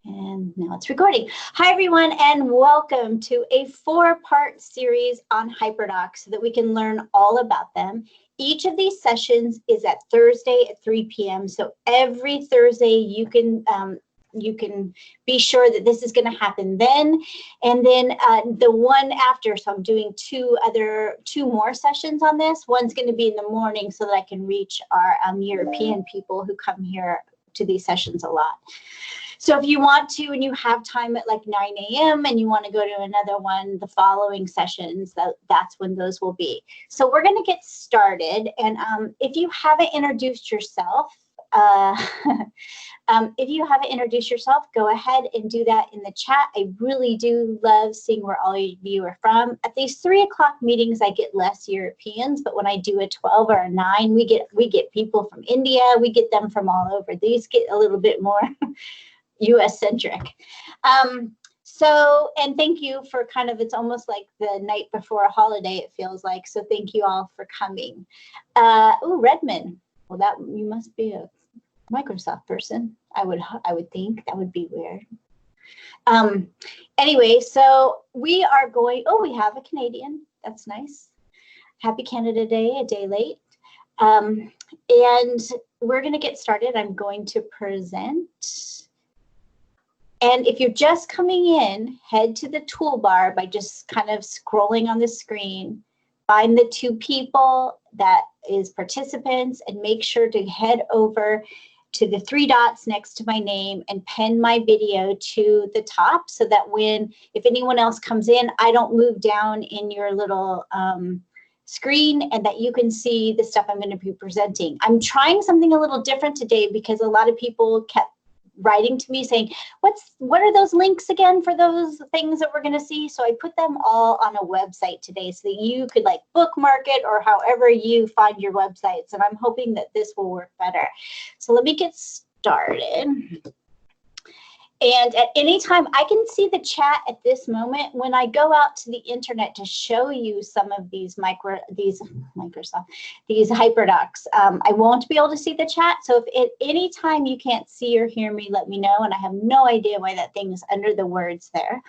And now it's recording. Hi, everyone, and welcome to a 4-part series on HyperDocs so that we can learn all about them. Each of these sessions is at Thursday at 3 p.m. So every Thursday you can be sure that this is going to happen then. And then the one after, so I'm doing two more sessions on this. One's going to be in the morning so that I can reach our European people who come here to these sessions a lot. So if you want to, and you have time at like 9 a.m. and you want to go to another one, the following sessions, that's when those will be. So we're going to get started. And if you haven't introduced yourself, go ahead and do that in the chat. I really do love seeing where all of you are from. At these 3 o'clock meetings, I get less Europeans, but when I do a 12 or a 9, we get people from India. We get them from all over. These get a little bit more US centric. And thank you for it's almost like the night before a holiday, it feels like. So thank you all for coming. Redmond. Well, you must be a Microsoft person. I would think that would be weird. Anyway, so we are going, we have a Canadian. That's nice. Happy Canada Day, a day late. And we're going to get started. I'm going to present. And if you're just coming in, head to the toolbar by just kind of scrolling on the screen. Find the 2 people that is participants and make sure to head over to the 3 dots next to my name and pin my video to the top so that if anyone else comes in, I don't move down in your little screen and that you can see the stuff I'm going to be presenting. I'm trying something a little different today because a lot of people kept writing to me saying, what are those links again for those things that we're going to see? So I put them all on a website today so that you could bookmark it or however you find your websites. And I'm hoping that this will work better. So let me get started. And at any time, I can see the chat at this moment. When I go out to the internet to show you some of these HyperDocs, I won't be able to see the chat. So if at any time you can't see or hear me, let me know. And I have no idea why that thing is under the words there.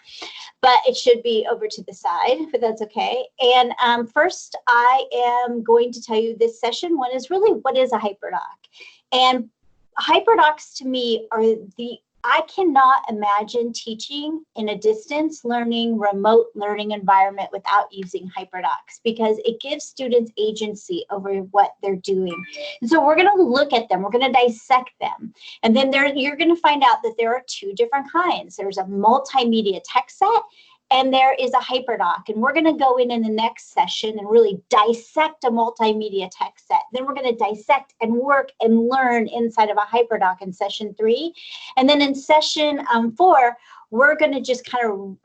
But it should be over to the side, but that's okay. And first, I am going to tell you this session 1 is really what is a HyperDoc. And HyperDocs to me are I cannot imagine teaching in a distance learning, remote learning environment without using HyperDocs because it gives students agency over what they're doing. And so we're going to look at them. We're going to dissect them. And then you're going to find out that there are 2 different kinds. There's a Multimedia Text Set and there is a HyperDoc. And we're going to go in the next session and really dissect a Multimedia Text Set. Then we're going to dissect and work and learn inside of a HyperDoc in session 3. And then in session 4, we're going to just kind of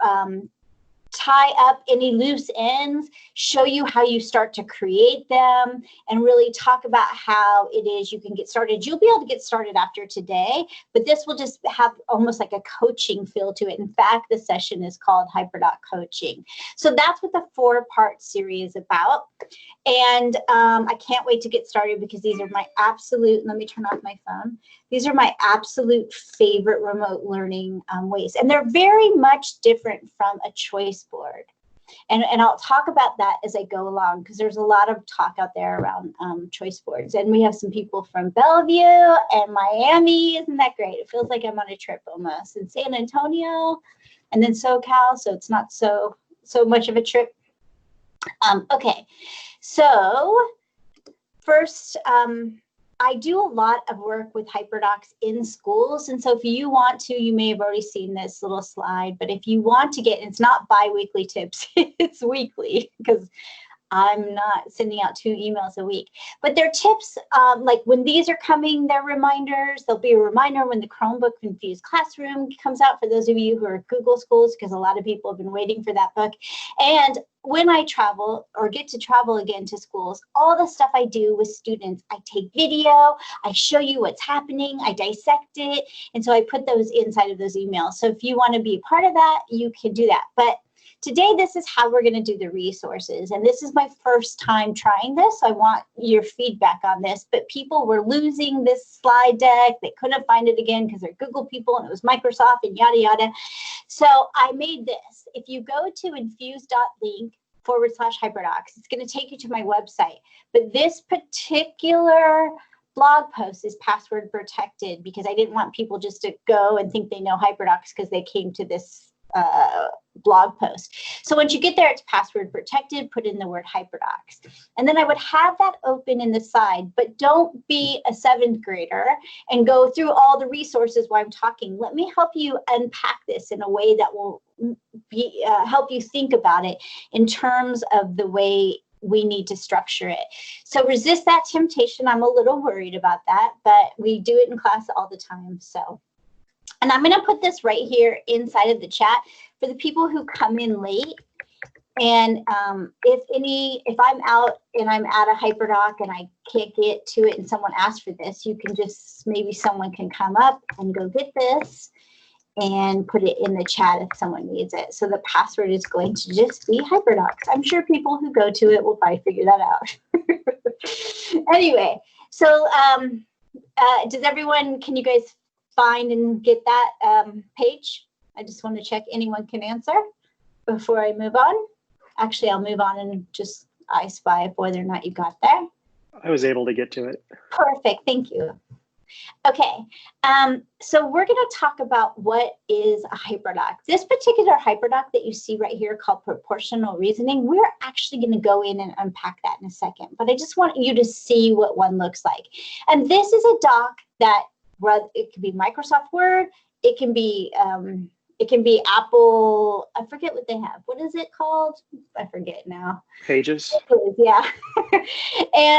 tie up any loose ends, show you how you start to create them, and really talk about how it is you can get started. You'll be able to get started after today, but this will just have almost like a coaching feel to it. In fact, the session is called HyperDoc Coaching. So that's what the 4-part series is about. And I can't wait to get started because these are my absolute, let me turn off my phone. These are my absolute favorite remote learning ways. And they're very much different from a choice board. And I'll talk about that as I go along because there's a lot of talk out there around choice boards. And we have some people from Bellevue and Miami. Isn't that great? It feels like I'm on a trip almost. In San Antonio and then SoCal, so it's not so much of a trip. Okay, so first, I do a lot of work with HyperDocs in schools. And so if you want to, you may have already seen this little slide, but if you want to get, it's not bi-weekly tips, it's weekly because I'm not sending out 2 emails a week, but they're tips like when these are coming, they're reminders. There'll be a reminder when the Chromebook Confused Classroom comes out for those of you who are Google schools, because a lot of people have been waiting for that book. And when I travel or get to travel again to schools, all the stuff I do with students, I take video, I show you what's happening, I dissect it. And so I put those inside of those emails. So if you want to be a part of that, you can do that. But today, this is how we're going to do the resources. And this is my first time trying this. So I want your feedback on this. But people were losing this slide deck. They couldn't find it again because they're Google people and it was Microsoft and yada, yada. So I made this. If you go to infuse.link/HyperDocs, it's going to take you to my website. But this particular blog post is password protected because I didn't want people just to go and think they know HyperDocs because they came to this blog post. So once you get there, it's password protected, put in the word HyperDocs. And then I would have that open in the side, but don't be a 7th grader and go through all the resources while I'm talking. Let me help you unpack this in a way that will be, help you think about it in terms of the way we need to structure it. So resist that temptation. I'm a little worried about that, but we do it in class all the time. So, and I'm going to put this right here inside of the chat for the people who come in late. And if I'm out and I'm at a HyperDoc and I can't get to it and someone asks for this, you can just, maybe someone can come up and go get this and put it in the chat if someone needs it. So the password is going to just be HyperDocs. I'm sure people who go to it will probably figure that out. Anyway, so does everyone, can you guys find and get that page? I just want to check anyone can answer before I move on. Actually, I'll move on and just I spy whether or not you got there. I was able to get to it. Perfect, thank you. Okay, so we're going to talk about what is a HyperDoc. This particular HyperDoc that you see right here called proportional reasoning, we're actually going to go in and unpack that in a second, but I just want you to see what one looks like. And this is a doc that, it could be Microsoft Word, it can be Apple, I forget what they have. What is it called? I forget now. Pages. Yeah.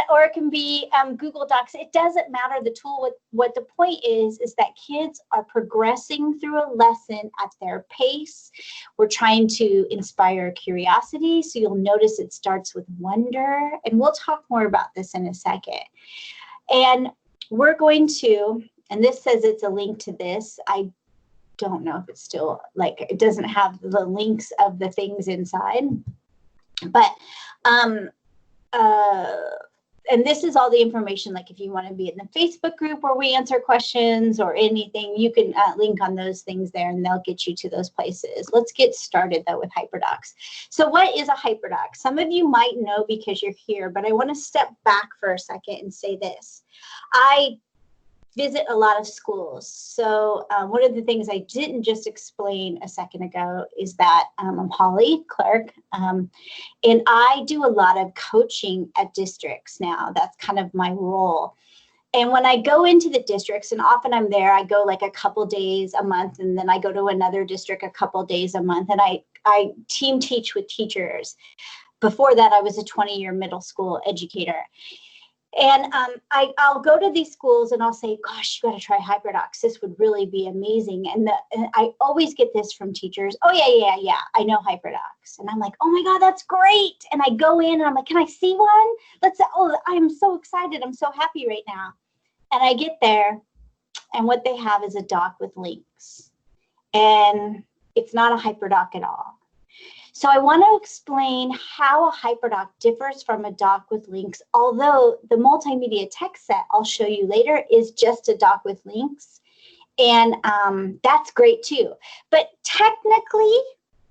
Or it can be Google Docs. It doesn't matter the tool. What the point is that kids are progressing through a lesson at their pace. We're trying to inspire curiosity. So you'll notice it starts with wonder. And we'll talk more about this in a second. And we're going to, and this says it's a link to this. I don't know if it's still, like, it doesn't have the links of the things inside, but and this is all the information, like if you want to be in the Facebook group where we answer questions or anything, you can link on those things there and they'll get you to those places. Let's get started though with HyperDocs. So what is a HyperDoc? Some of you might know because you're here, but I want to step back for a second and say this. I visit a lot of schools. So one of the things I didn't just explain a second ago is that I'm Holly Clark, and I do a lot of coaching at districts now. That's kind of my role. And when I go into the districts, and often I'm there, I go like a couple days a month, and then I go to another district a couple days a month, and I team teach with teachers. Before that, I was a 20-year middle school educator. And I'll go to these schools and I'll say, gosh, you got to try HyperDocs. This would really be amazing. And I always get this from teachers. Oh, yeah, I know HyperDocs. And I'm like, oh, my God, that's great. And I go in and I'm like, can I see one? Oh, I'm so excited. I'm so happy right now. And I get there and what they have is a doc with links. And it's not a HyperDoc at all. So I want to explain how a HyperDoc differs from a doc with links, although the Multimedia Text Set I'll show you later is just a doc with links. And that's great too. But technically,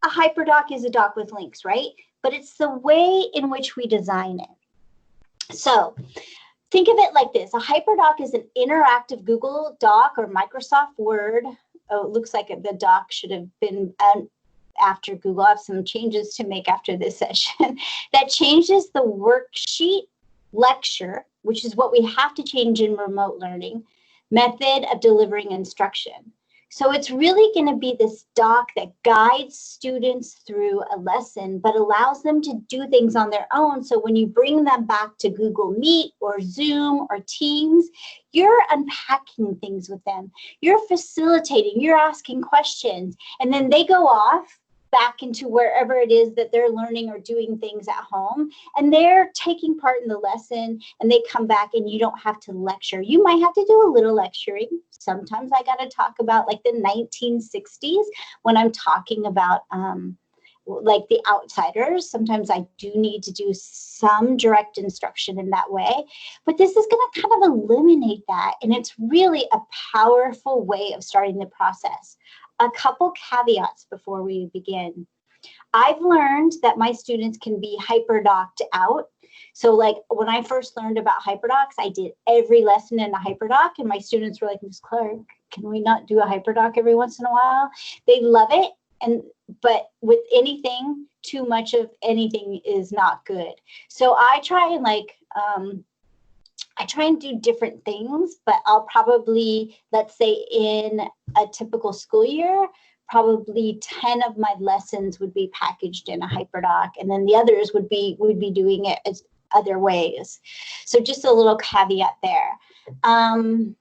a HyperDoc is a doc with links, right? But it's the way in which we design it. So think of it like this. A HyperDoc is an interactive Google Doc or Microsoft Word. Oh, it looks like the doc should have been after Google. I have some changes to make after this session that changes the worksheet lecture, which is what we have to change in remote learning, method of delivering instruction. So it's really going to be this doc that guides students through a lesson, but allows them to do things on their own. So when you bring them back to Google Meet or Zoom or Teams, you're unpacking things with them. You're facilitating, you're asking questions, and then they go off back into wherever it is that they're learning or doing things at home, and they're taking part in the lesson, and they come back and you don't have to lecture. You might have to do a little lecturing. Sometimes I got to talk about like the 1960s when I'm talking about like the outsiders. Sometimes I do need to do some direct instruction in that way, but this is going to kind of eliminate that. And it's really a powerful way of starting the process. A couple caveats before we begin. I've learned that my students can be HyperDoc'd out. So like when I first learned about HyperDocs, I did every lesson in a HyperDoc, and my students were like, Ms. Clark, can we not do a HyperDoc every once in a while? They love it. But with anything, too much of anything is not good. So I try and do different things, but I'll probably, let's say in a typical school year, probably 10 of my lessons would be packaged in a HyperDoc, and then the others would be doing it as other ways. So just a little caveat there. And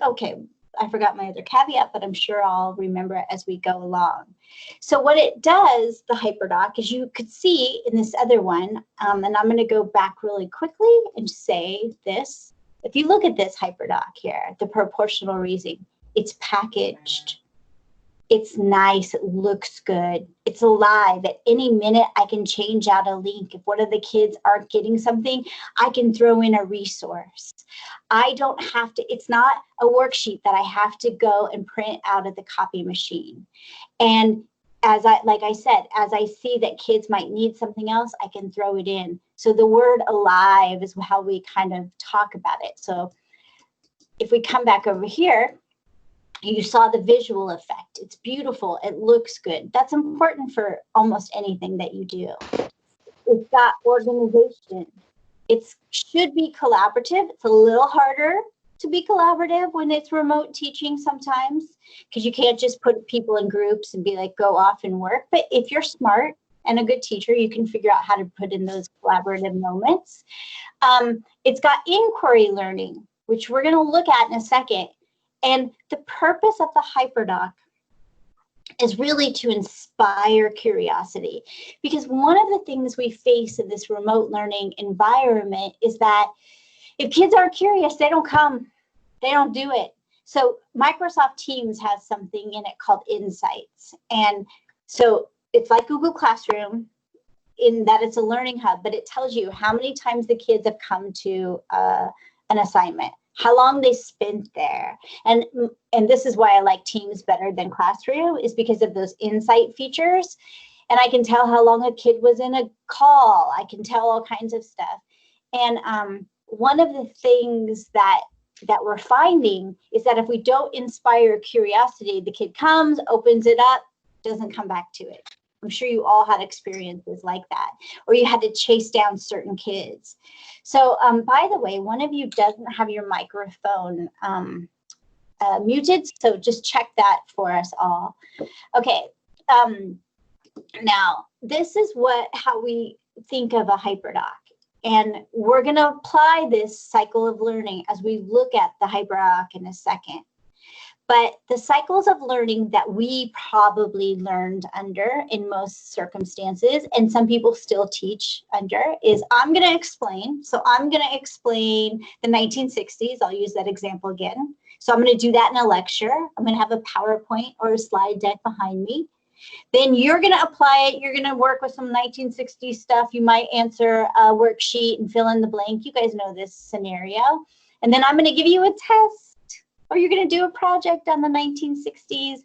okay, I forgot my other caveat, but I'm sure I'll remember it as we go along. So what it does, the HyperDoc, as you could see in this other one, and I'm going to go back really quickly and say this. If you look at this HyperDoc here, the proportional reasoning, it's packaged. It's nice, it looks good, it's alive. At any minute, I can change out a link. If one of the kids aren't getting something, I can throw in a resource. I don't have to, it's not a worksheet that I have to go and print out at the copy machine. And like I said, as I see that kids might need something else, I can throw it in. So the word alive is how we kind of talk about it. So if we come back over here, you saw the visual effect. It's beautiful. It looks good. That's important for almost anything that you do. It's got organization. It should be collaborative. It's a little harder to be collaborative when it's remote teaching sometimes, because you can't just put people in groups and be like, go off and work. But if you're smart and a good teacher, you can figure out how to put in those collaborative moments. It's got inquiry learning, which we're going to look at in a second. And the purpose of the HyperDoc is really to inspire curiosity, because one of the things we face in this remote learning environment is that if kids aren't curious, they don't come, they don't do it. So Microsoft Teams has something in it called Insights. And so it's like Google Classroom in that it's a learning hub, but it tells you how many times the kids have come to an assignment, how long they spent there. And this is why I like Teams better than Classroom, is because of those insight features. And I can tell how long a kid was in a call. I can tell all kinds of stuff. And one of the things that we're finding is that if we don't inspire curiosity, the kid comes, opens it up, doesn't come back to it. I'm sure you all had experiences like that, or you had to chase down certain kids. So by the way, one of you doesn't have your microphone muted, so just check that for us all. Okay, now this is how we think of a HyperDoc. And we're going to apply this cycle of learning as we look at the HyperDoc in a second. But the cycles of learning that we probably learned under in most circumstances, and some people still teach under, is I'm going to explain. So I'm going to explain the 1960s. I'll use that example again. So I'm going to do that in a lecture. I'm going to have a PowerPoint or a slide deck behind me. Then you're going to apply it. You're going to work with some 1960s stuff. You might answer a worksheet and fill in the blank. You guys know this scenario. And then I'm going to give you a test, or you're going to do a project on the 1960s.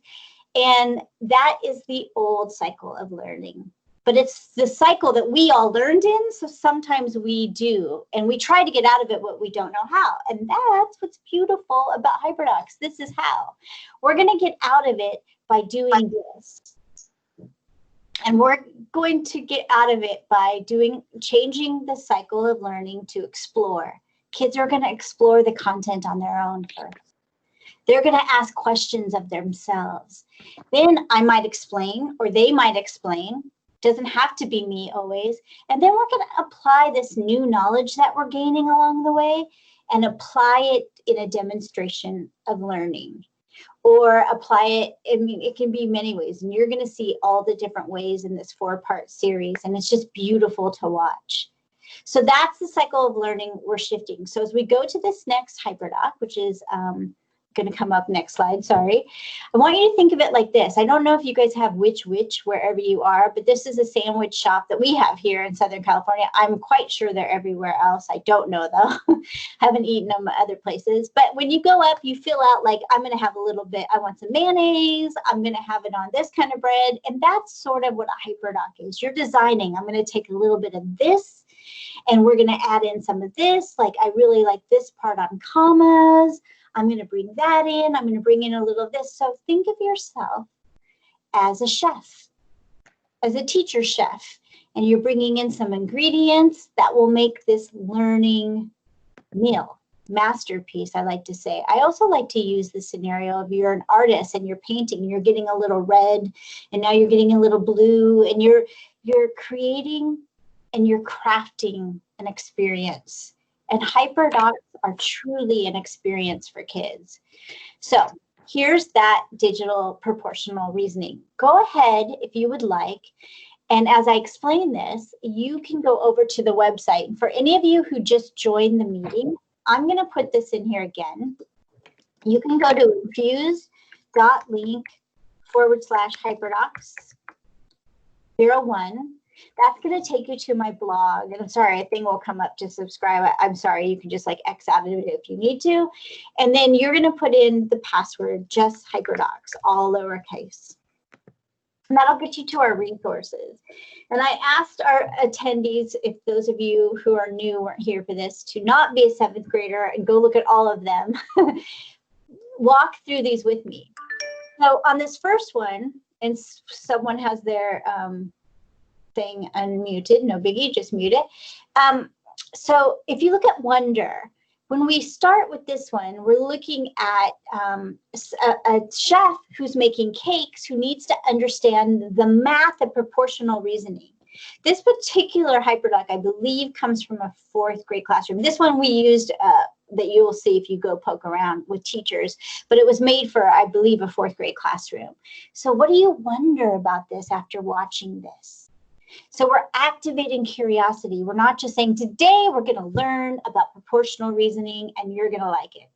And that is the old cycle of learning. But it's the cycle that we all learned in, so sometimes we do. And we try to get out of it what we don't know how. And that's what's beautiful about HyperDocs. This is how. We're going to get out of it by doing this. And we're going to get out of it by changing the cycle of learning to explore. Kids are going to explore the content on their own first. They're going to ask questions of themselves. Then I might explain, or they might explain. Doesn't have to be me always. And then we're going to apply this new knowledge that we're gaining along the way and apply it in a demonstration of learning. Or apply it, I mean, it can be many ways. And you're going to see all the different ways in this 4-part series. And it's just beautiful to watch. So that's the cycle of learning we're shifting. So as we go to this next HyperDoc, which is going to come up next slide, sorry. I want you to think of it like this. I don't know if you guys have which wherever you are, but this is a sandwich shop that we have here in Southern California. I'm quite sure they're everywhere else. I don't know though. Haven't eaten them other places. But when you go up, you fill out like, I'm going to have a little bit, I want some mayonnaise. I'm going to have it on this kind of bread. And that's sort of what a HyperDoc is. You're designing, I'm going to take a little bit of this and we're going to add in some of this. Like, I really like this part on commas. I'm going to bring that in. I'm going to bring in a little of this. So think of yourself as a chef, as a teacher chef, and you're bringing in some ingredients that will make this learning meal, masterpiece, I like to say. I also like to use the scenario of you're an artist and you're painting, and you're getting a little red, and now you're getting a little blue, and you're creating and you're crafting an experience. And HyperDocs are truly an experience for kids. So here's that digital proportional reasoning. Go ahead if you would like. And as I explain this, you can go over to the website. And for any of you who just joined the meeting, I'm going to put this in here again. You can go to infuse.link/HyperDocs01. That's going to take you to my blog. And I'm sorry, a thing will come up to subscribe. I'm sorry, you can just like X out of it if you need to. And then you're going to put in the password, just HyperDocs, all lowercase. And that'll get you to our resources. And I asked our attendees, if those of you who are new weren't here for this, to not be a 7th grader and go look at all of them. Walk through these with me. So on this first one, and someone has their thing unmuted, no biggie, just mute it. So if you look at wonder, when we start with this one, we're looking at a chef who's making cakes who needs to understand the math of proportional reasoning. This particular HyperDoc, I believe, comes from a 4th grade classroom. This one we used that you will see if you go poke around with teachers, but it was made for, I believe, a 4th grade classroom. So what do you wonder about this after watching this? So we're activating curiosity. We're not just saying today we're going to learn about proportional reasoning and you're going to like it.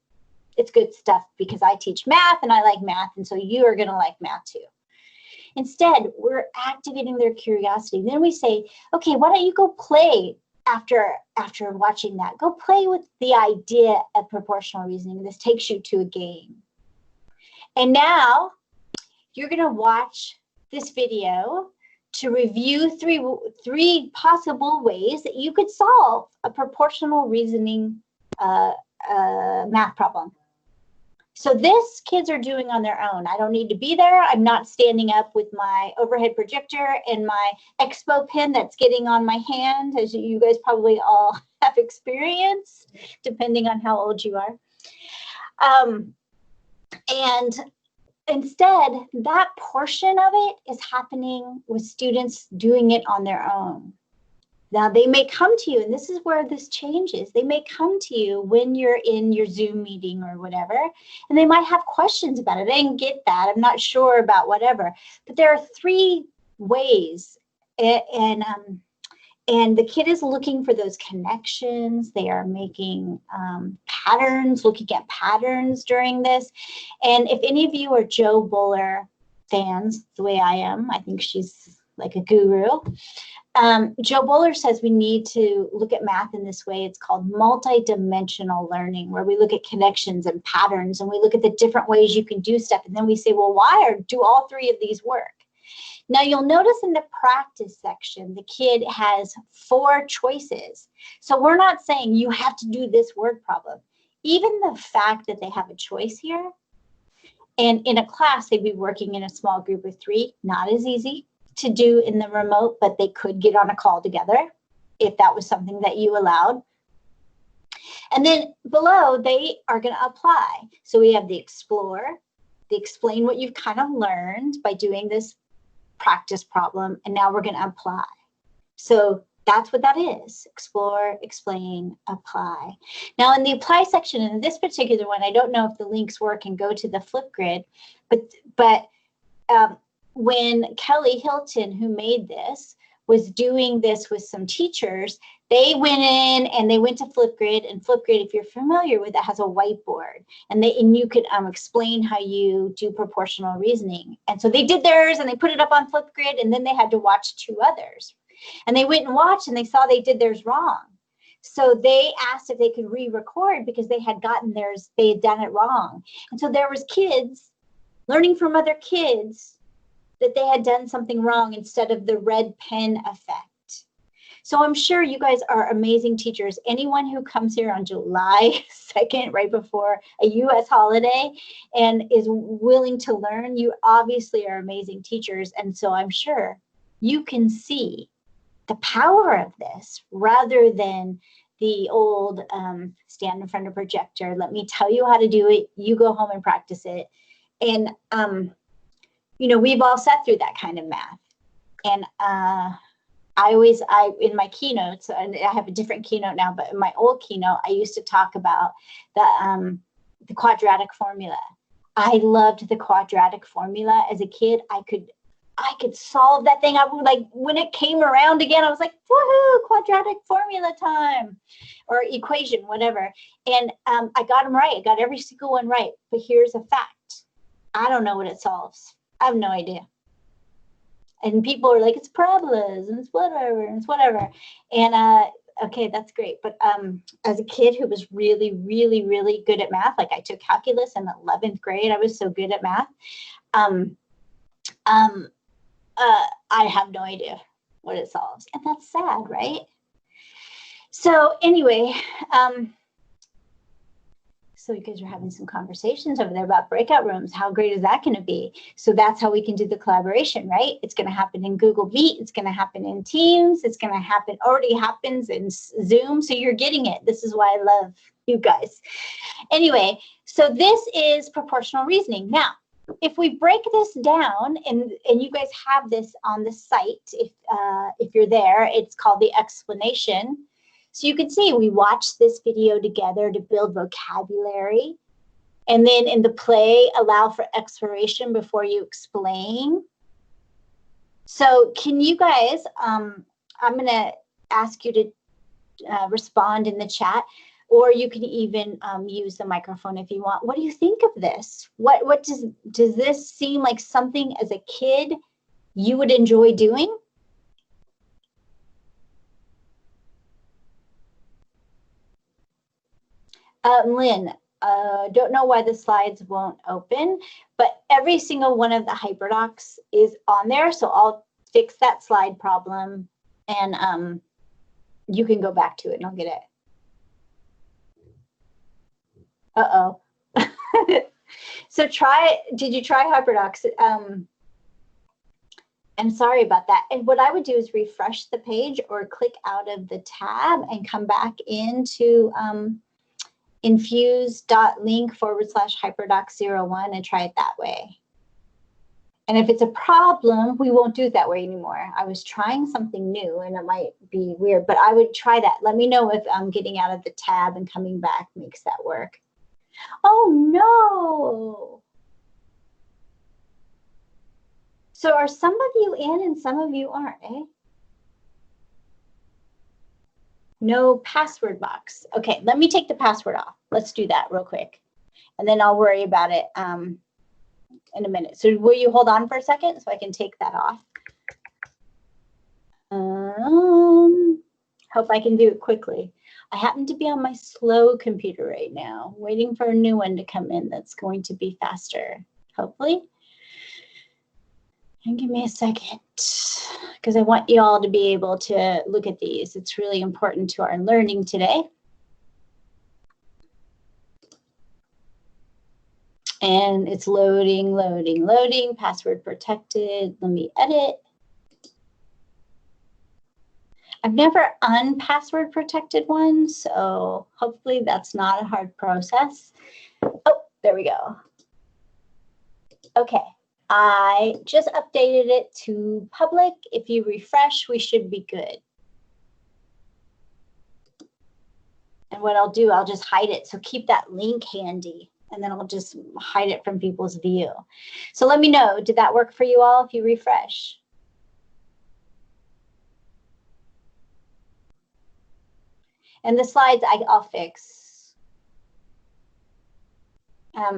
It's good stuff because I teach math and I like math, and so you are going to like math too. Instead, we're activating their curiosity. Then we say, okay, why don't you go play after watching that? Go play with the idea of proportional reasoning. This takes you to a game. And now you're going to watch this video to review three possible ways that you could solve a proportional reasoning math problem. So this kids are doing on their own. I don't need to be there. I'm not standing up with my overhead projector and my expo pen that's getting on my hand, as you guys probably all have experienced, depending on how old you are. And instead, that portion of it is happening with students doing it on their own. Now, they may come to you, and this is where this changes. They may come to you when you're in your Zoom meeting or whatever, and they might have questions about it. I didn't get that. I'm not sure about whatever. But there are 3 ways, and the kid is looking for those connections. They are making patterns, looking at patterns during this. And if any of you are Joe Buller fans, the way I am, I think she's like a guru. Joe Buller says we need to look at math in this way. It's called multi-dimensional learning, where we look at connections and patterns, and we look at the different ways you can do stuff. And then we say, well, why or do all 3 of these work? Now, you'll notice in the practice section, the kid has 4 choices. So we're not saying you have to do this word problem. Even the fact that they have a choice here, and in a class, they'd be working in a small group of 3, not as easy to do in the remote, but they could get on a call together if that was something that you allowed. And then below, they are going to apply. So we have the explore, the explain what you've kind of learned by doing this practice problem, and now we're going to apply. So that's what that is: explore, explain, apply. Now in the apply section, in this particular one, I don't know if the links work and go to the Flipgrid, but when Kelly Hilton, who made this, was doing this with some teachers, They went in and they went to Flipgrid, and Flipgrid, if you're familiar with it, has a whiteboard, and you could explain how you do proportional reasoning. And so they did theirs and they put it up on Flipgrid, and then they had to watch 2 others. And they went and watched and they saw they did theirs wrong. So they asked if they could re-record because they had gotten theirs, they had done it wrong. And so there was kids learning from other kids that they had done something wrong instead of the red pen effect. So I'm sure you guys are amazing teachers. Anyone who comes here on July 2nd, right before a US holiday, and is willing to learn, you obviously are amazing teachers. And so I'm sure you can see the power of this rather than the old stand in front of a projector. Let me tell you how to do it. You go home and practice it. And, you know, we've all sat through that kind of math. And in my keynotes, and I have a different keynote now, but in my old keynote, I used to talk about the quadratic formula. I loved the quadratic formula. As a kid, I could solve that thing. I would, like, when it came around again, I was like, woohoo, quadratic formula time, or equation, whatever. And I got them right. I got every single one right. But here's a fact. I don't know what it solves. I have no idea. And people are like, it's parabolas and it's whatever and it's whatever. And okay, that's great. But as a kid who was really, really, really good at math, like I took calculus in 11th grade, I was so good at math. I have no idea what it solves. And that's sad, right? So anyway, so you guys are having some conversations over there about breakout rooms. How great is that going to be? So that's how we can do the collaboration, right? It's going to happen in Google Meet. It's going to happen in Teams. It's going to happen, already happens in Zoom. So you're getting it. This is why I love you guys. Anyway, so this is proportional reasoning. Now, if we break this down, and you guys have this on the site, if you're there, it's called the explanation. So you can see we watched this video together to build vocabulary. And then in the play, allow for exploration before you explain. So can you guys, I'm going to ask you to respond in the chat, or you can even use the microphone if you want. What do you think of this? What does this seem like something as a kid you would enjoy doing? Lynn, don't know why the slides won't open, but every single one of the HyperDocs is on there. So I'll fix that slide problem, and you can go back to it and I'll get it. Uh-oh. So did you try HyperDocs? I'm sorry about that. And what I would do is refresh the page or click out of the tab and come back into infuse.link/HyperDocs01 and try it that way. And if it's a problem, we won't do it that way anymore. I was trying something new and it might be weird, but I would try that. Let me know if getting out of the tab and coming back makes that work. Oh no. So are some of you in and some of you aren't, eh? No password box. Okay, let me take the password off. Let's do that real quick. And then I'll worry about it in a minute. So will you hold on for a second so I can take that off? Hope I can do it quickly. I happen to be on my slow computer right now, waiting for a new one to come in that's going to be faster, hopefully. And give me a second, because I want you all to be able to look at these. It's really important to our learning today. And it's loading, loading, loading, password protected. Let me edit. I've never unpassword protected one, so hopefully that's not a hard process. Oh, there we go. Okay. I just updated it to public. If you refresh, we should be good. And what I'll do, I'll just hide it. So keep that link handy, and then I'll just hide it from people's view. So let me know, did that work for you all if you refresh? And the slides I'll fix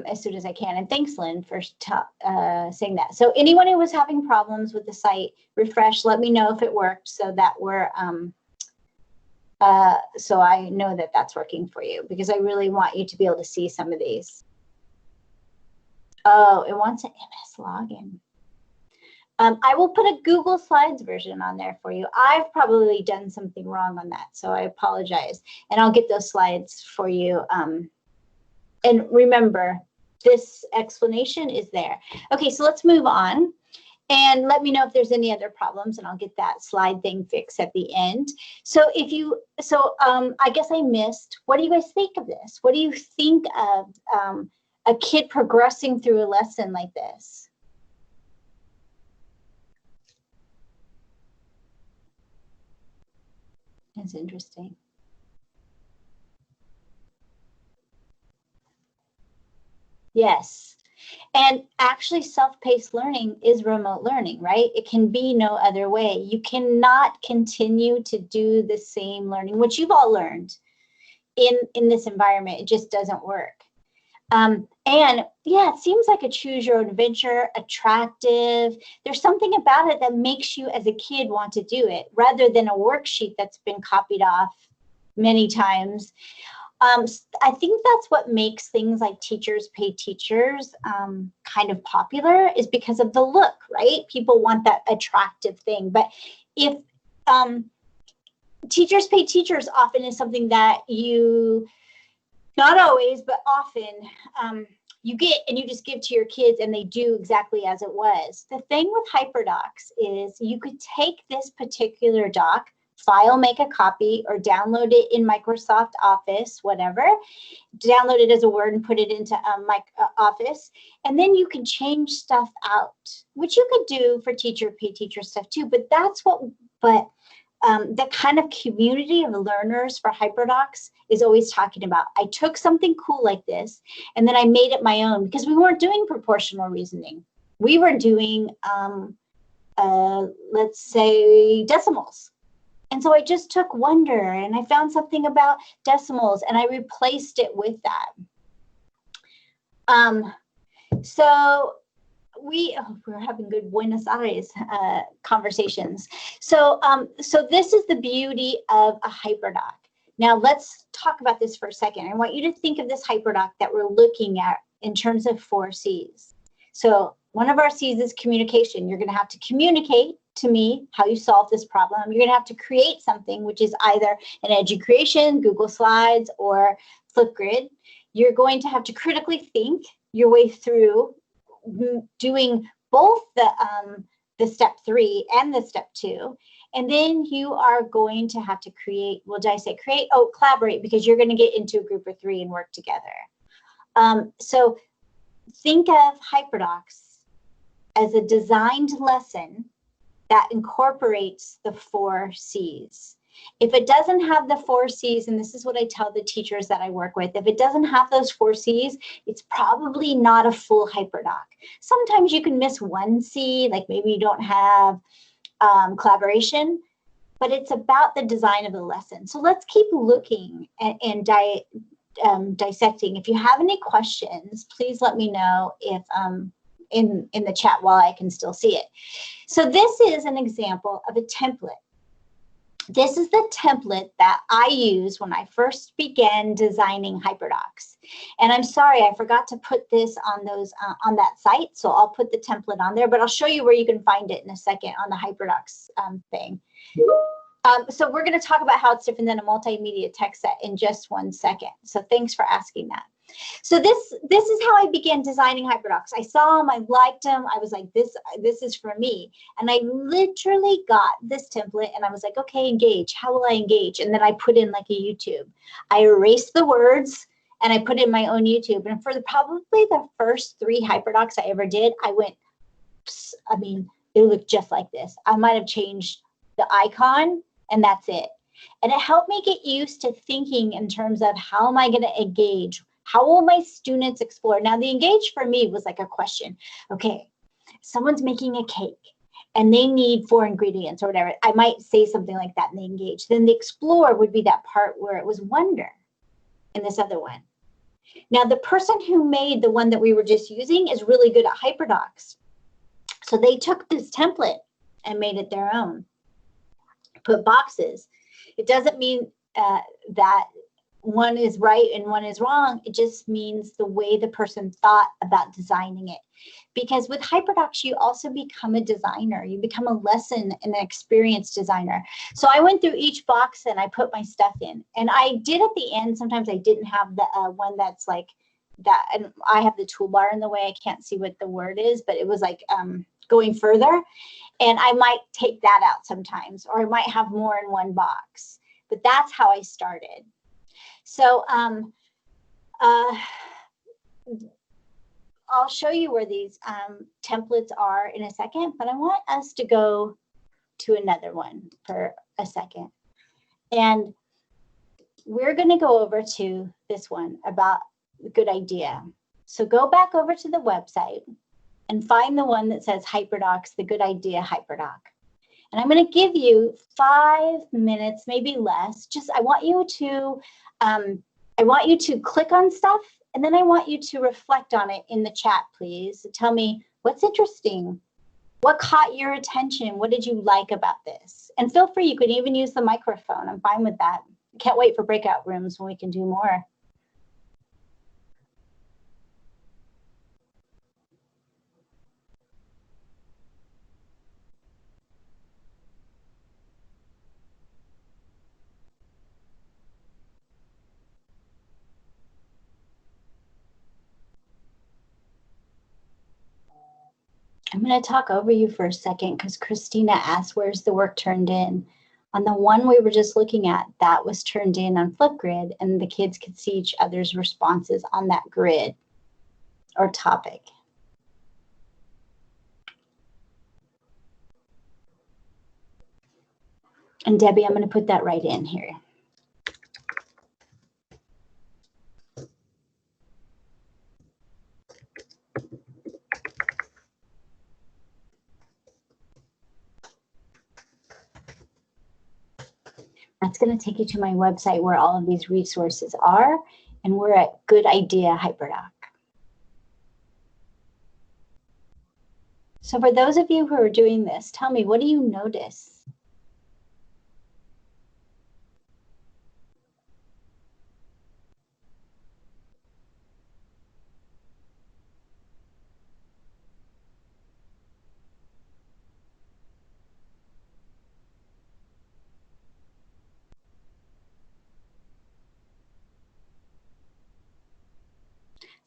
as soon as I can. And thanks, Lynn, for saying that. So anyone who was having problems with the site, refresh, let me know if it worked so that we're, so I know that that's working for you, because I really want you to be able to see some of these. Oh, it wants an MS login. I will put a Google Slides version on there for you. I've probably done something wrong on that, so I apologize. And I'll get those slides for you. And remember, this explanation is there. Okay, so let's move on. And let me know if there's any other problems, and I'll get that slide thing fixed at the end. So if you, I guess I missed, what do you guys think of this? What do you think of a kid progressing through a lesson like this? It's interesting. Yes. And actually, self-paced learning is remote learning, right? It can be no other way. You cannot continue to do the same learning, which you've all learned in this environment. It just doesn't work. And yeah, it seems like a choose your own adventure, attractive. There's something about it that makes you as a kid want to do it, rather than a worksheet that's been copied off many times. I think that's what makes things like Teachers Pay Teachers kind of popular, is because of the look, right? People want that attractive thing. But if Teachers Pay Teachers often is something that you, not always, but often you get and you just give to your kids and they do exactly as it was. The thing with HyperDocs is you could take this particular doc, file, make a copy, or download it in Microsoft Office, whatever, download it as a Word and put it into Office, and then you can change stuff out, which you could do for Teacher Pay Teacher stuff too, but that's what, the kind of community of learners for HyperDocs is always talking about. I took something cool like this, and then I made it my own, because we weren't doing proportional reasoning. We were doing, let's say, decimals. And so I just took Wonder and I found something about decimals and I replaced it with that. So we're having good Buenos Aires conversations. So this is the beauty of a HyperDoc. Now let's talk about this for a second. I want you to think of this HyperDoc that we're looking at in terms of 4 C's. So one of our C's is communication. You're going to have to communicate to me how you solve this problem. You're going to have to create something, which is either an Educreation, Google Slides, or Flipgrid. You're going to have to critically think your way through doing both the step 3 and the step 2. And then you are going to have to create, well, did I say create? Oh, collaborate, because you're going to get into a group of 3 and work together. So think of HyperDocs as a designed lesson that incorporates the 4 C's. If it doesn't have the 4 C's, and this is what I tell the teachers that I work with, if it doesn't have those 4 C's, it's probably not a full HyperDoc. Sometimes you can miss 1 C, like maybe you don't have collaboration, but it's about the design of the lesson. So let's keep looking and dissecting. If you have any questions, please let me know if in the chat while I can still see it. So this is an example of a template. This is the template that I used when I first began designing HyperDocs. And I'm sorry, I forgot to put this on those on that site, so I'll put the template on there, but I'll show you where you can find it in a second on the HyperDocs thing. So we're going to talk about how it's different than a multimedia text set in just 1 second. So thanks for asking that. So this is how I began designing HyperDocs. I saw them, I liked them. I was like, this is for me. And I literally got this template and I was like, okay, engage. How will I engage? And then I put in like a YouTube. I erased the words and I put in my own YouTube. And for probably the first 3 HyperDocs I ever did, I went, I mean, they look just like this. I might have changed the icon and that's it. And it helped me get used to thinking in terms of how am I going to engage? How will my students explore? Now, the engage for me was like a question. Okay, someone's making a cake and they need 4 ingredients or whatever. I might say something like that and they engage. Then the explore would be that part where it was wonder in this other one. Now, the person who made the one that we were just using is really good at HyperDocs. So they took this template and made it their own. Put boxes. It doesn't mean that one is right and one is wrong. It just means the way the person thought about designing it. Because with HyperDocs, you also become a designer. You become a lesson and an experienced designer. So I went through each box and I put my stuff in. And I did at the end, sometimes I didn't have the one that's like that. And I have the toolbar in the way. I can't see what the word is, but it was like going further. And I might take that out sometimes, or I might have more in one box. But that's how I started. So I'll show you where these templates are in a second, but I want us to go to another one for a second. And we're going to go over to this one about the good idea. So go back over to the website and find the one that says HyperDocs, the good idea HyperDoc. And I'm going to give you 5 minutes, maybe less. Just I want you to click on stuff, and then I want you to reflect on it in the chat, please. Tell me what's interesting, what caught your attention, what did you like about this? And feel free, you can even use the microphone. I'm fine with that. Can't wait for breakout rooms when we can do more. I'm going to talk over you for a second because Christina asked, where's the work turned in? On the one we were just looking at, that was turned in on Flipgrid, and the kids could see each other's responses on that grid or topic. And Debbie, I'm going to put that right in here. That's going to take you to my website where all of these resources are, and we're at Good Idea HyperDoc. So for those of you who are doing this, tell me, what do you notice?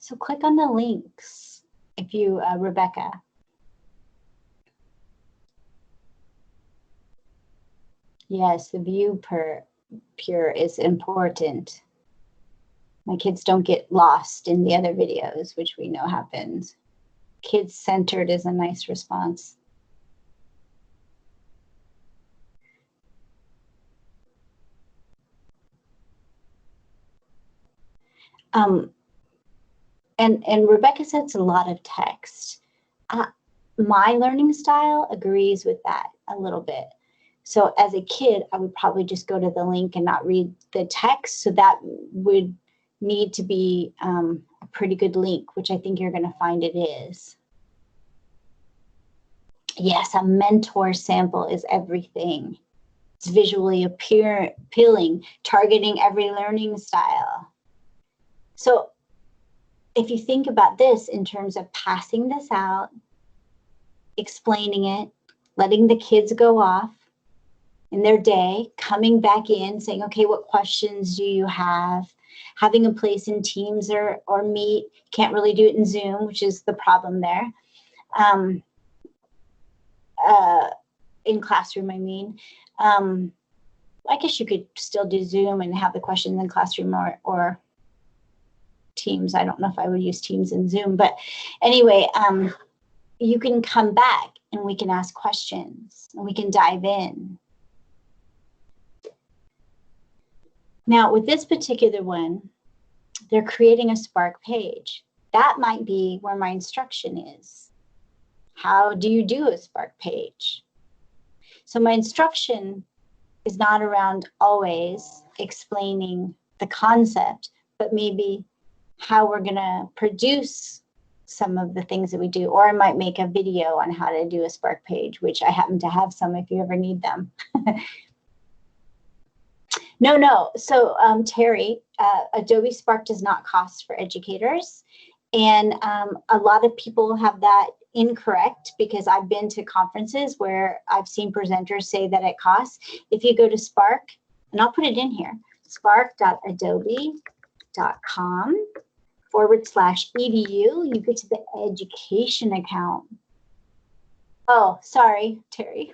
So click on the links if you, Rebecca. Yes, the view pure is important. My kids don't get lost in the other videos, which we know happens. Kids centered is a nice response. And Rebecca said it's a lot of text. My learning style agrees with that a little bit. So as a kid, I would probably just go to the link and not read the text. So that would need to be a pretty good link, which I think you're going to find it is. Yes, a mentor sample is everything. It's visually appealing, targeting every learning style. So if you think about this in terms of passing this out, explaining it, letting the kids go off in their day, coming back in, saying, okay, what questions do you have? Having a place in Teams or Meet. Can't really do it in Zoom, which is the problem there. In Classroom, I mean. I guess you could still do Zoom and have the questions in Classroom or Teams. I don't know if I would use Teams and Zoom, but anyway, you can come back and we can ask questions and we can dive in. Now, with this particular one, they're creating a Spark page. That might be where my instruction is. How do you do a Spark page? So my instruction is not around always explaining the concept, but maybe how we're going to produce some of the things that we do. Or I might make a video on how to do a Spark page, which I happen to have some if you ever need them. No. So Terry, Adobe Spark does not cost for educators. And a lot of people have that incorrect because I've been to conferences where I've seen presenters say that it costs. If you go to Spark, and I'll put it in here, spark.adobe.com/edu, you get to the education account. Oh, sorry, Terry.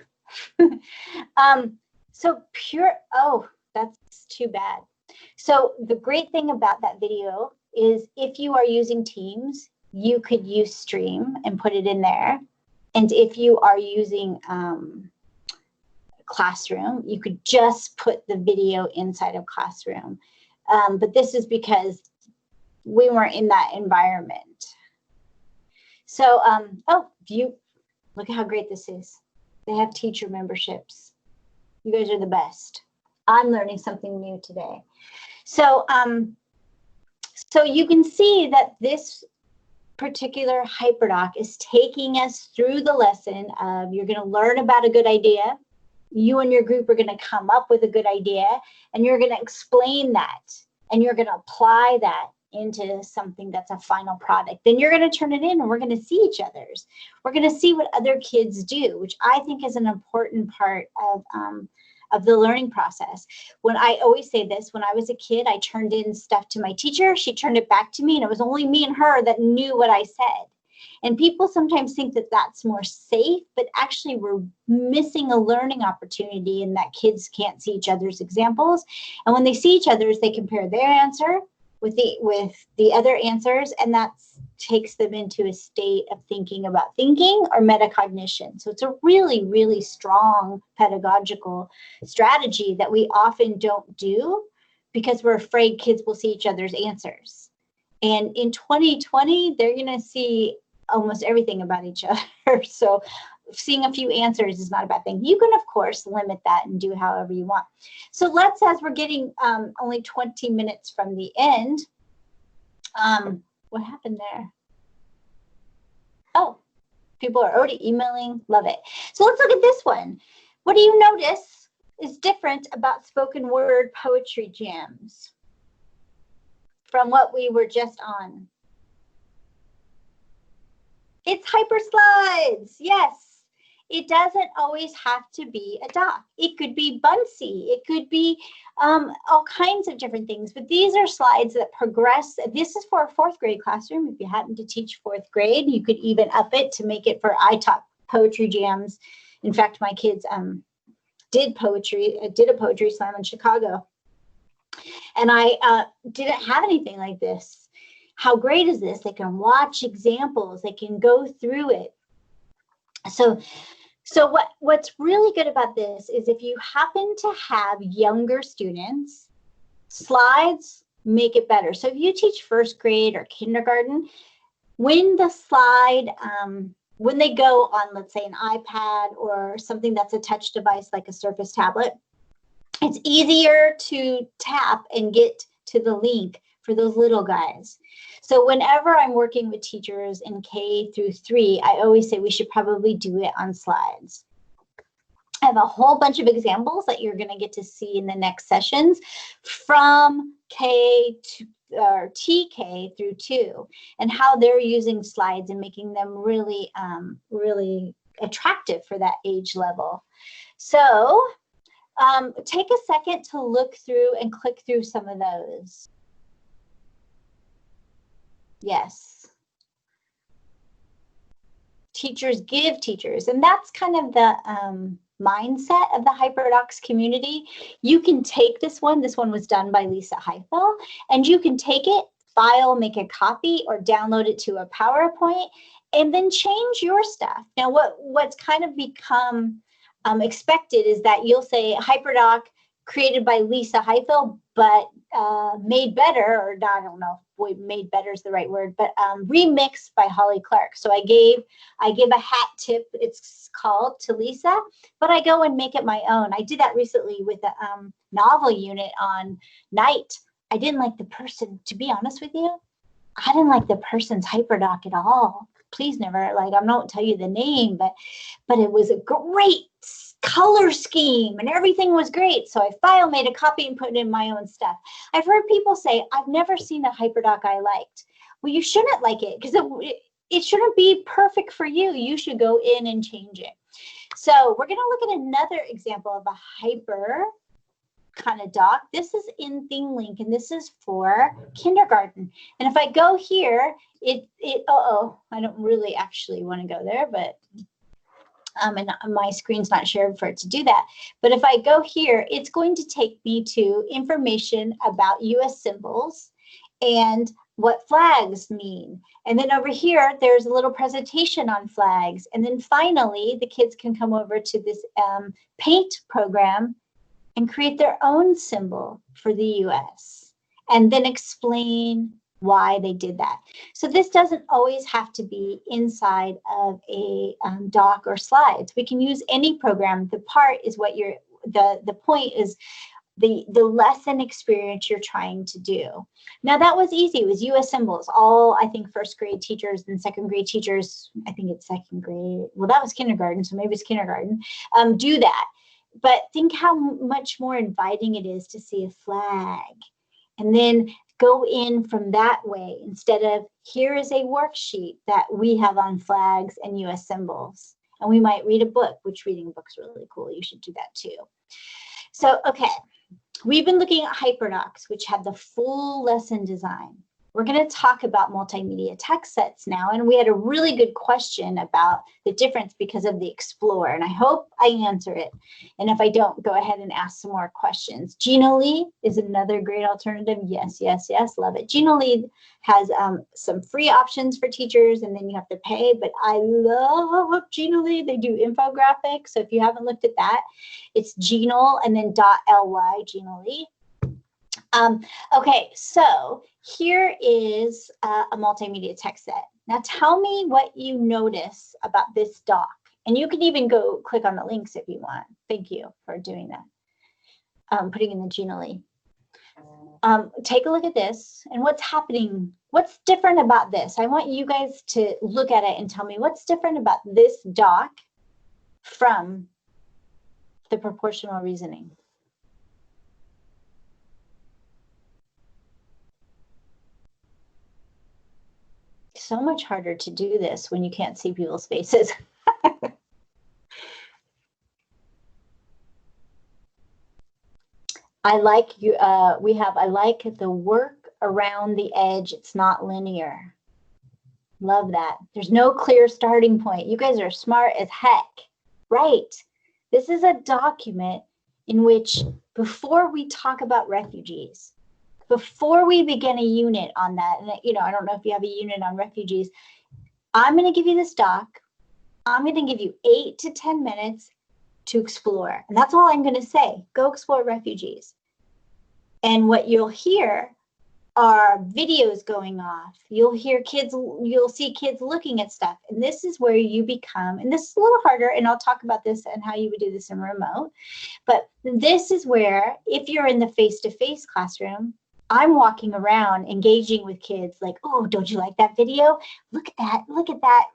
That's too bad. So the great thing about that video is if you are using Teams, you could use Stream and put it in there. And if you are using Classroom, you could just put the video inside of Classroom. But this is because we weren't in that environment. So, look at how great this is. They have teacher memberships. You guys are the best. I'm learning something new today. So, so you can see that this particular HyperDoc is taking us through the lesson of you're going to learn about a good idea. You and your group are going to come up with a good idea, and you're going to explain that, and you're going to apply that into something that's a final product. Then you're going to turn it in, and we're going to see each other's. We're going to see what other kids do, which I think is an important part of the learning process. When I always say this, when I was a kid, I turned in stuff to my teacher. She turned it back to me, and it was only me and her that knew what I said. And people sometimes think that that's more safe, but actually we're missing a learning opportunity in that kids can't see each other's examples. And when they see each other's, they compare their answer with the other answers, and that takes them into a state of thinking about thinking or metacognition. So it's a really, really strong pedagogical strategy that we often don't do because we're afraid kids will see each other's answers. And in 2020, they're going to see almost everything about each other. So seeing a few answers is not a bad thing. You can, of course, limit that and do however you want. So let's, as we're getting only 20 minutes from the end, what happened there? Oh, people are already emailing. Love it. So let's look at this one. What do you notice is different about spoken word poetry jams from what we were just on? It's hyper slides. Yes. It doesn't always have to be a doc. It could be Buncee. It could be all kinds of different things. But these are slides that progress. This is for a 4th grade classroom. If you happen to teach 4th grade, you could even up it to make it for I-Talk poetry jams. In fact, my kids did a poetry slam in Chicago. And I didn't have anything like this. How great is this? They can watch examples. They can go through it. So what's really good about this is if you happen to have younger students, slides make it better. So if you teach 1st grade or kindergarten, when the slide, when they go on, let's say, an iPad or something that's a touch device like a Surface tablet, it's easier to tap and get to the link for those little guys. So whenever I'm working with teachers in K through 3, I always say we should probably do it on slides. I have a whole bunch of examples that you're going to get to see in the next sessions from K to or TK through 2 and how they're using slides and making them really, really attractive for that age level. So take a second to look through and click through some of those. Yes. Teachers give teachers, and that's kind of the mindset of the HyperDocs community. You can take this one was done by Lisa Heifel, and you can take it, file, make a copy, or download it to a PowerPoint, and then change your stuff. Now, what's kind of become expected is that you'll say HyperDoc, created by Lisa Heifel, but made better, or I don't know if made better is the right word, but remixed by Holly Clark. So I give a hat tip, it's called, to Lisa, but I go and make it my own. I did that recently with a novel unit on Night. I didn't like the person, to be honest with you. I didn't like the person's HyperDoc at all. Please never, like, I won't tell you the name, but it was a great color scheme and everything was great. So I file made a copy and put in my own stuff. I've heard people say, I've never seen a HyperDoc I liked. Well, you shouldn't like it because it shouldn't be perfect for you. You should go in and change it. So we're going to look at another example of a hyper kind of doc. This is in ThingLink, and this is for kindergarten. And if I go here, I don't really actually want to go there, but and my screen's not shared for it to do that. But if I go here, it's going to take me to information about US symbols and what flags mean. And then over here, there's a little presentation on flags. And then finally, the kids can come over to this paint program and create their own symbol for the US, and then explain why they did that. So this doesn't always have to be inside of a doc or slides. We can use any program. The part is what the point is the lesson experience you're trying to do. Now that was easy. It was US symbols. All, I think, first grade teachers and second grade teachers, I think it's second grade. Well, that was kindergarten, so maybe it's kindergarten, do that. But think how much more inviting it is to see a flag and then go in from that way instead of here is a worksheet that we have on flags and US symbols. And we might read a book, which reading a book's really cool. You should do that too. So, okay, we've been looking at HyperDocs, which have the full lesson design. We're going to talk about multimedia text sets now, and we had a really good question about the difference because of the Explorer, and I hope I answer it. And if I don't, go ahead and ask some more questions. Ginolee is another great alternative. Yes, yes, yes, love it. Ginolee has some free options for teachers, and then you have to pay, but I love Ginolee. They do infographics, so if you haven't looked at that, it's Ginolee and then .ly, Ginolee. Okay, so here is a multimedia text set. Now tell me what you notice about this doc. And you can even go click on the links if you want. Thank you for doing that. Putting in the Ginolee. Take a look at this and what's happening. What's different about this? I want you guys to look at it and tell me what's different about this doc from the proportional reasoning. So much harder to do this when you can't see people's faces. I like the work around the edge. It's not linear. Love that. There's no clear starting point. You guys are smart as heck. Right. This is a document in which, before we talk about refugees, before we begin a unit on that, and I don't know if you have a unit on refugees, I'm going to give you this doc. I'm going to give you 8 to 10 minutes to explore. And that's all I'm going to say. Go explore refugees. And what you'll hear are videos going off. You'll see kids looking at stuff. And this is where you become, and this is a little harder, and I'll talk about this and how you would do this in remote. But this is where, if you're in the face-to-face classroom, I'm walking around engaging with kids like, oh, don't you like that video? Look at that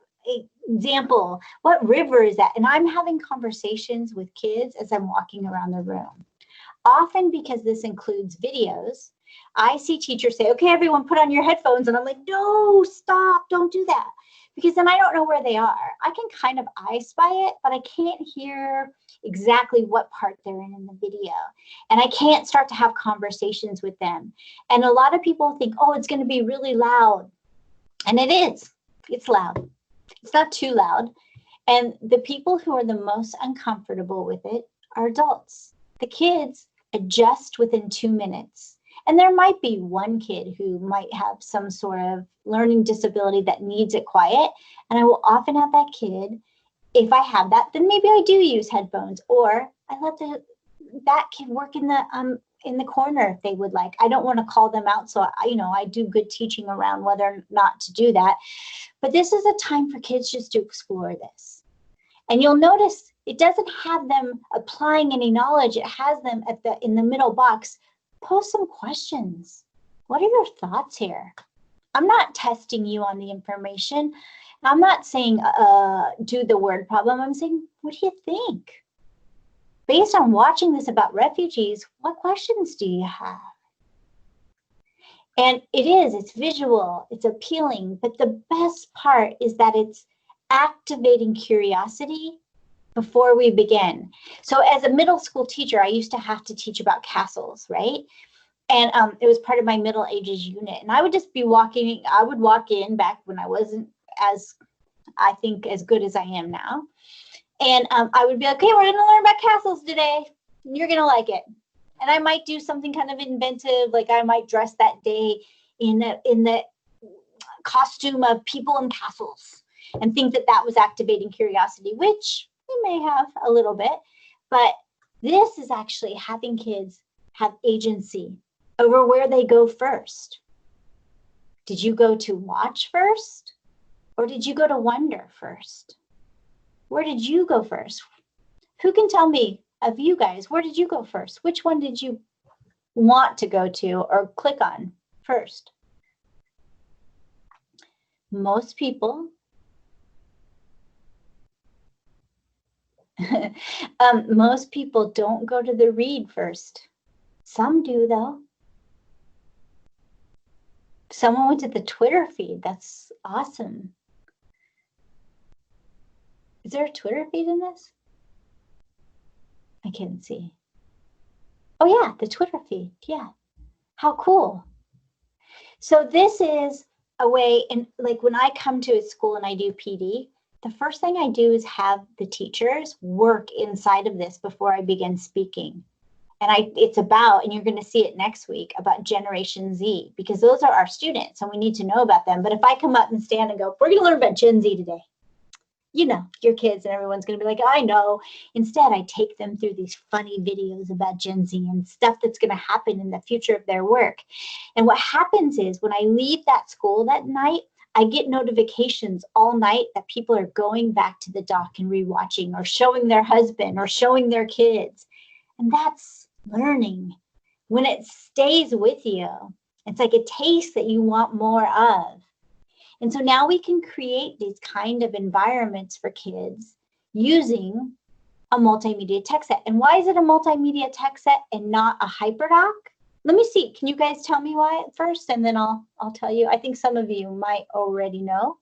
example. What river is that? And I'm having conversations with kids as I'm walking around the room. Often, because this includes videos, I see teachers say, okay, everyone put on your headphones. And I'm like, no, stop, don't do that. Because then I don't know where they are. I can kind of I spy it, but I can't hear exactly what part they're in the video. And I can't start to have conversations with them. And a lot of people think, oh, it's going to be really loud. And it is. It's loud. It's not too loud. And the people who are the most uncomfortable with it are adults. The kids adjust within 2 minutes. And there might be one kid who might have some sort of learning disability that needs it quiet. And I will often have that kid, if I have that, then maybe I do use headphones, or I let that can work in the corner if they would like. I don't want to call them out, so I do good teaching around whether or not to do that. But this is a time for kids just to explore this. And you'll notice it doesn't have them applying any knowledge. It has them in the middle box. Post some questions. What are your thoughts here? I'm not testing you on the information. I'm not saying do the word problem. I'm saying, what do you think? Based on watching this about refugees, what questions do you have? And it's visual, it's appealing, but the best part is that it's activating curiosity before we begin. So as a middle school teacher, I used to have to teach about castles, right? And it was part of my middle ages unit. And I would just be walk in back when I wasn't as good as I am now. And I would be like, okay, we're going to learn about castles today. You're going to like it. And I might do something kind of inventive, like I might dress that day in the costume of people in castles and think that was activating curiosity, which we may have a little bit. But this is actually having kids have agency over where they go first. Did you go to watch first? Or did you go to wonder first? Where did you go first? Who can tell me of you guys, where did you go first? Which one did you want to go to or click on first? Most people, most people don't go to the read first. Some do though. Someone went to the Twitter feed. That's awesome. Is there a Twitter feed in this? I can't see. Oh yeah, the Twitter feed. Yeah. How cool. So this is a way, and like when I come to a school and I do PD, the first thing I do is have the teachers work inside of this before I begin speaking. And it's about, and you're going to see it next week, about Generation Z, because those are our students and we need to know about them. But if I come up and stand and go, we're going to learn about Gen Z today, your kids and everyone's going to be like, I know. Instead, I take them through these funny videos about Gen Z and stuff that's going to happen in the future of their work. And what happens is when I leave that school that night, I get notifications all night that people are going back to the doc and rewatching or showing their husband or showing their kids. And that's learning. When it stays with you, it's like a taste that you want more of. And so now we can create these kind of environments for kids using a multimedia text set. And why is it a multimedia text set and not a HyperDoc? Let me see. Can you guys tell me why first? And then I'll tell you. I think some of you might already know,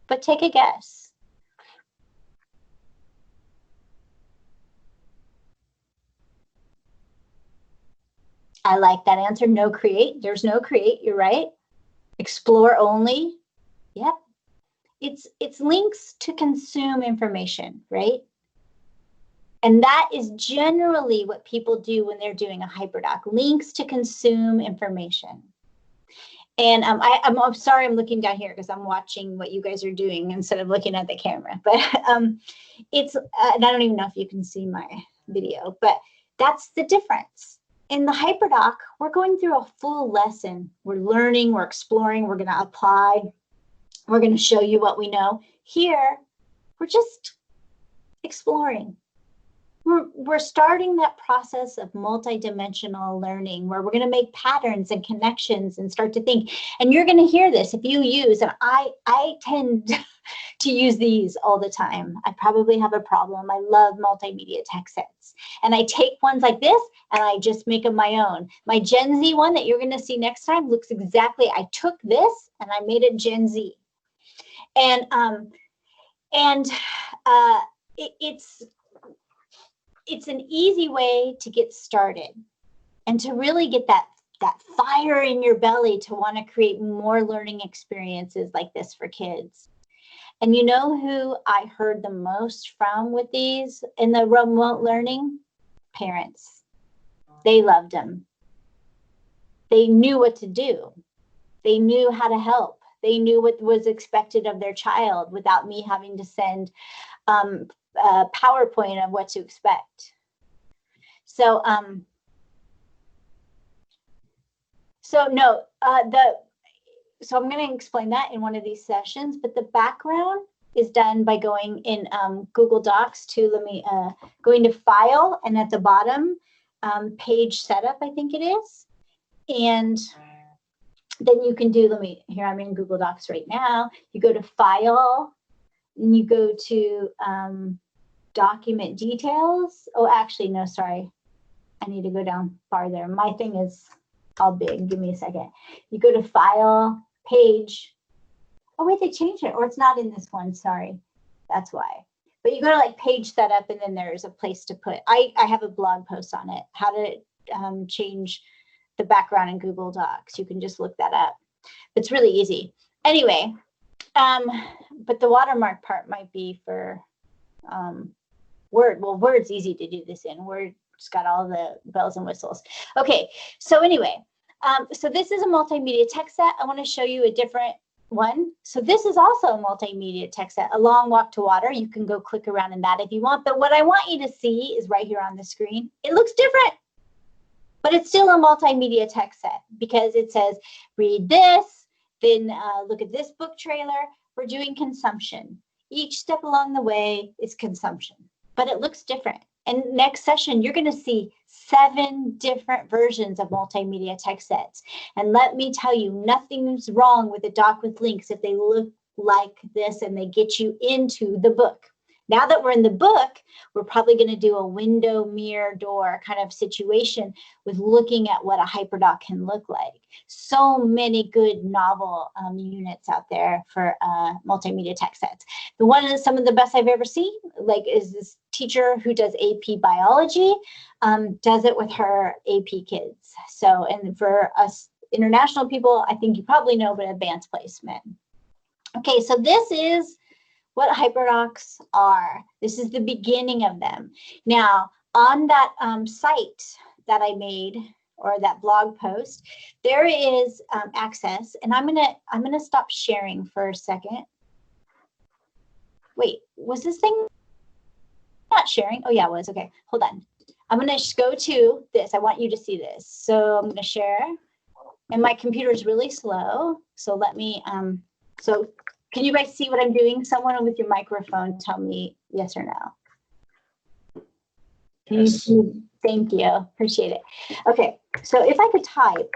but take a guess. I like that answer. No create. There's no create. You're right. Explore only. Yep. It's links to consume information, right? And that is generally what people do when they're doing a HyperDoc, links to consume information. And I'm sorry, I'm looking down here because I'm watching what you guys are doing instead of looking at the camera. But and I don't even know if you can see my video, but that's the difference. In the HyperDoc, we're going through a full lesson. We're learning, we're exploring, we're going to apply. We're going to show you what we know. Here, we're just exploring. We're starting that process of multidimensional learning where we're going to make patterns and connections and start to think. And you're going to hear this if you use, and I tend to use these all the time. I probably have a problem. I love multimedia text sets. And I take ones like this and I just make them my own. My Gen Z one that you're going to see next time looks exactly, I took this and I made it Gen Z. And it's an easy way to get started and to really get that fire in your belly to want to create more learning experiences like this for kids. And you know who I heard the most from with these in the remote learning? Parents. They loved them. They knew what to do. They knew how to help. They knew what was expected of their child without me having to send a PowerPoint of what to expect. So, no, so I'm going to explain that in one of these sessions, but the background is done by going in Google Docs to, going to File, and at the bottom, Page Setup, I think it is. And then you can do, here I'm in Google Docs right now. You go to File, and you go to Document Details. Oh, actually, no, sorry. I need to go down farther. My thing is all big. Give me a second. You go to File, Page. Oh, wait, they changed it, or it's not in this one. Sorry. That's why. But you go to like Page Setup, and then there's a place to put. I have a blog post on it, how to change the background in Google Docs. You can just look that up. It's really easy. Anyway, but the watermark part might be for Word. Well, Word's easy to do this in. Word's got all the bells and whistles. Okay, so anyway, so this is a multimedia text set. I want to show you a different one. So this is also a multimedia text set, A Long Walk to Water. You can go click around in that if you want, but what I want you to see is right here on the screen. It looks different, but it's still a multimedia text set because it says, read this, then look at this book trailer. We're doing consumption. Each step along the way is consumption, but it looks different. And next session, you're going to see 7 different versions of multimedia text sets. And let me tell you, nothing's wrong with a doc with links if they look like this and they get you into the book. Now that we're in the book, we're probably going to do a window, mirror, door kind of situation with looking at what a HyperDoc can look like. So many good novel units out there for multimedia text sets. The one is some of the best I've ever seen, like, is this teacher who does AP biology, does it with her AP kids. So, and for us international people, I think you probably know, but advanced placement. Okay, so this is what HyperDocs are. This is the beginning of them. Now, on that site that I made, or that blog post, there is access, and I'm gonna stop sharing for a second. Wait, was this thing not sharing? Oh yeah, it was. Okay, hold on. I'm gonna go to this. I want you to see this. So I'm gonna share, and my computer is really slow. So let me. So can you guys see what I'm doing? Someone with your microphone, tell me yes or no. Yes. Thank you. Appreciate it. Okay, so if I could type.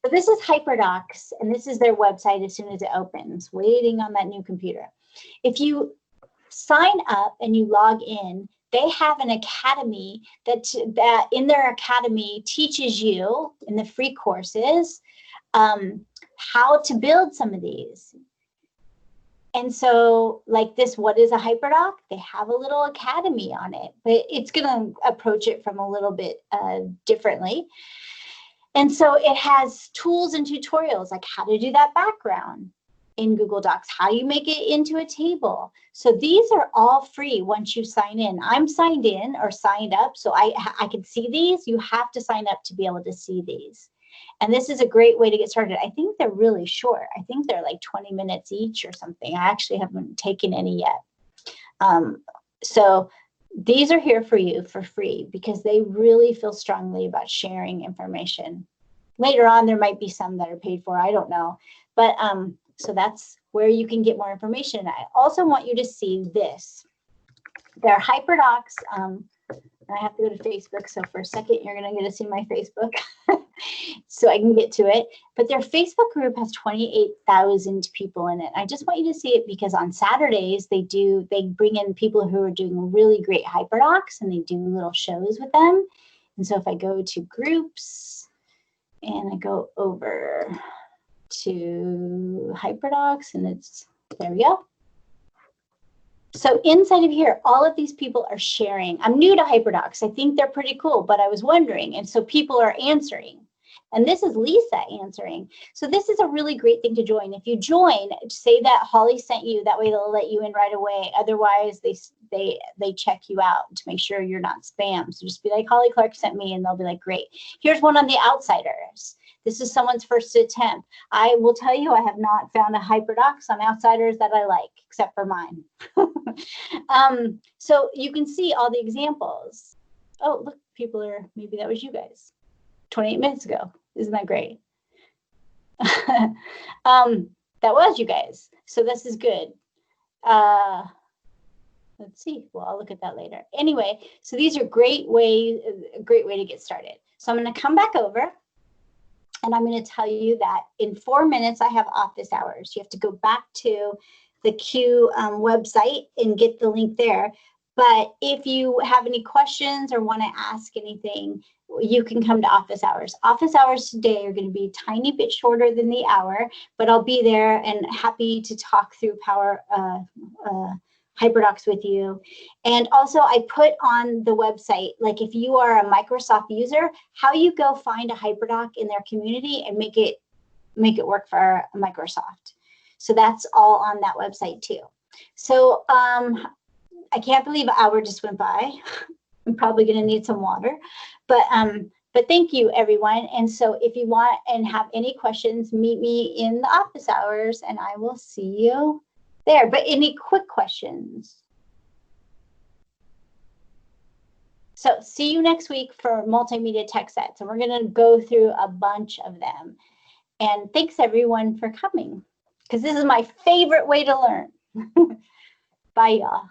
So this is HyperDocs, and this is their website as soon as it opens, waiting on that new computer. If you sign up and you log in, they have an academy that in their academy teaches you in the free courses how to build some of these. And so like this, what is a HyperDoc? They have a little academy on it, but it's going to approach it from a little bit differently. And so it has tools and tutorials like how to do that background in Google Docs, how you make it into a table. So these are all free once you sign in. I'm signed in or signed up, so I can see these. You have to sign up to be able to see these. And this is a great way to get started. I think they're really short. I think they're like 20 minutes each or something. I actually haven't taken any yet. So these are here for you for free because they really feel strongly about sharing information. Later on, there might be some that are paid for. I don't know. But so that's where you can get more information. I also want you to see this. They're HyperDocs. I have to go to Facebook, so for a second, you're going to get to see my Facebook so I can get to it. But their Facebook group has 28,000 people in it. I just want you to see it because on Saturdays, they bring in people who are doing really great HyperDocs, and they do little shows with them. And so if I go to groups and I go over to HyperDocs, and it's, there we go. So inside of here, all of these people are sharing. I'm new to HyperDocs. I think they're pretty cool, but I was wondering, and so people are answering. And this is Lisa answering. So this is a really great thing to join. If you join, say that Holly sent you, that way they'll let you in right away. Otherwise, they check you out to make sure you're not spam. So just be like, Holly Clark sent me, and they'll be like, great. Here's one on the outsiders. This is someone's first attempt. I will tell you, I have not found a HyperDocs on Outsiders that I like, except for mine. So you can see all the examples. Oh, look, people are, maybe that was you guys 28 minutes ago. Isn't that great? That was you guys. So this is good. Let's see. Well, I'll look at that later. Anyway, so these are a great way to get started. So I'm going to come back over and I'm going to tell you that in 4 minutes, I have office hours. You have to go back to the Q website and get the link there. But if you have any questions or want to ask anything, you can come to office hours. Office hours today are going to be a tiny bit shorter than the hour, but I'll be there and happy to talk through HyperDocs with you. And also I put on the website, like if you are a Microsoft user, how you go find a HyperDoc in their community and make it work for Microsoft. So that's all on that website too. So I can't believe an hour just went by. I'm probably going to need some water, but thank you everyone. And so if you want and have any questions, meet me in the office hours and I will see you there. But any quick questions? So see you next week for Multimedia Tech Sets, and we're going to go through a bunch of them. And thanks everyone for coming, because this is my favorite way to learn. Bye, y'all.